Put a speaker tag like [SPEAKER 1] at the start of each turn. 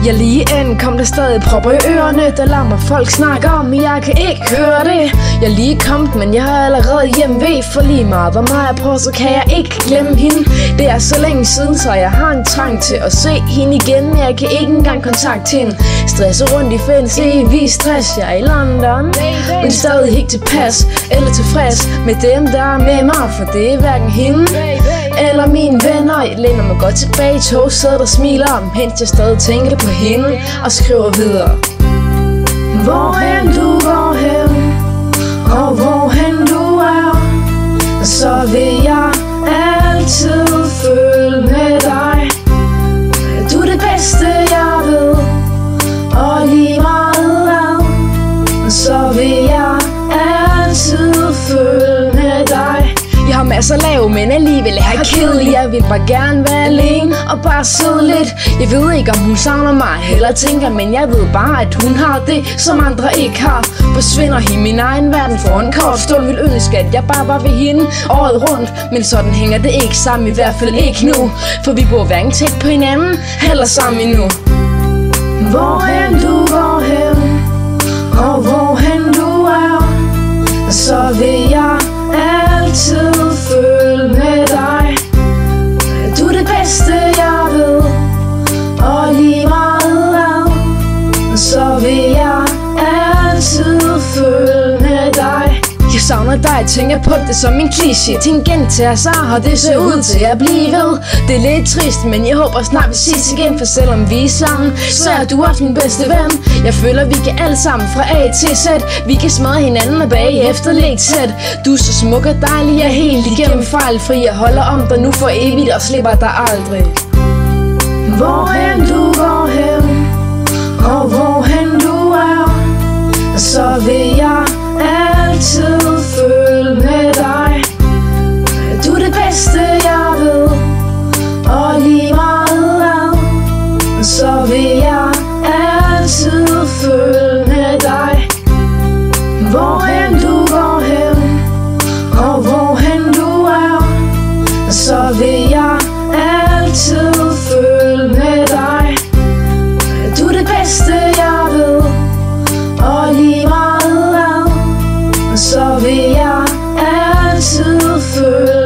[SPEAKER 1] Jeg lige end kom der stadig propper i ørerne, der lader mig folk snakke om, men jeg kan ikke høre det. Jeg er lige kommet, men jeg er allerede hjemme ved, for lige meget hvor meget jeg prøver, så kan jeg ikke glemme hende. Det er så længe siden, så jeg har en trang til at se hende igen, men jeg kan ikke engang kontakte hende. Stresser rundt i fancy, vi stress, jeg er i London, men stadig ikke tilpas eller tilfreds med dem, der er med mig, for det er hverken hende eller mine venner. Jeg læner mig godt tilbage i togsædet og smiler, mens jeg stadig tænker på hende og skriver videre. Hvorhen du går hen, og hvorhen du er, så vil jeg altid følge med dig. Du er det bedste jeg ved, og lige meget hvad, så vil jeg altid følge med dig. Jeg har masser at lave, men alligevel er jeg kedelig. Jeg vil bare gerne være alene og bare sidde lidt. Jeg ved ikke om hun savner mig eller tænker, men jeg ved bare at hun har det som andre ikke har. Forsvinder i min egen verden for en kort stund. Vil ønske at jeg bare var ved hende året rundt, men sådan hænger det ikke sammen, i hvert fald ikke nu. For vi bor hverken tæt på hinanden eller sammen endnu. Hvorhen du går hen, og hvorhen du er, så vil jeg altid følge med dig. Du er det bedste jeg ved, og lige meget hvad, så vil jeg altid følge med dig. Jeg savner dig, tænker på det som en kliché. Ting gentager sig, og det ser ud til at blive ved. Det er lidt trist, men jeg håber snart vi ses igen, for selvom vi er sammen, så er du også min bedste ven. Jeg føler vi kan alle sammen fra A til Z. Vi kan smadre hinanden og bagefter lidt tæt. Du er så smuk og dejlig, jeg er helt igennem fejlfri. Jeg holder om dig nu for evigt og slipper dig aldrig. Hvorhen du går hen, og hvorhen du er, så vil jeg altid følge med dig. Du er det bedste jeg ved, og lige meget hvad, så vil jeg altid følge med dig. Hvorhen du går hen, og hvorhen du er, så vil jeg altid følge med dig. Du er det bedste jeg ved, og lige meget hvad, så vil jeg altid følge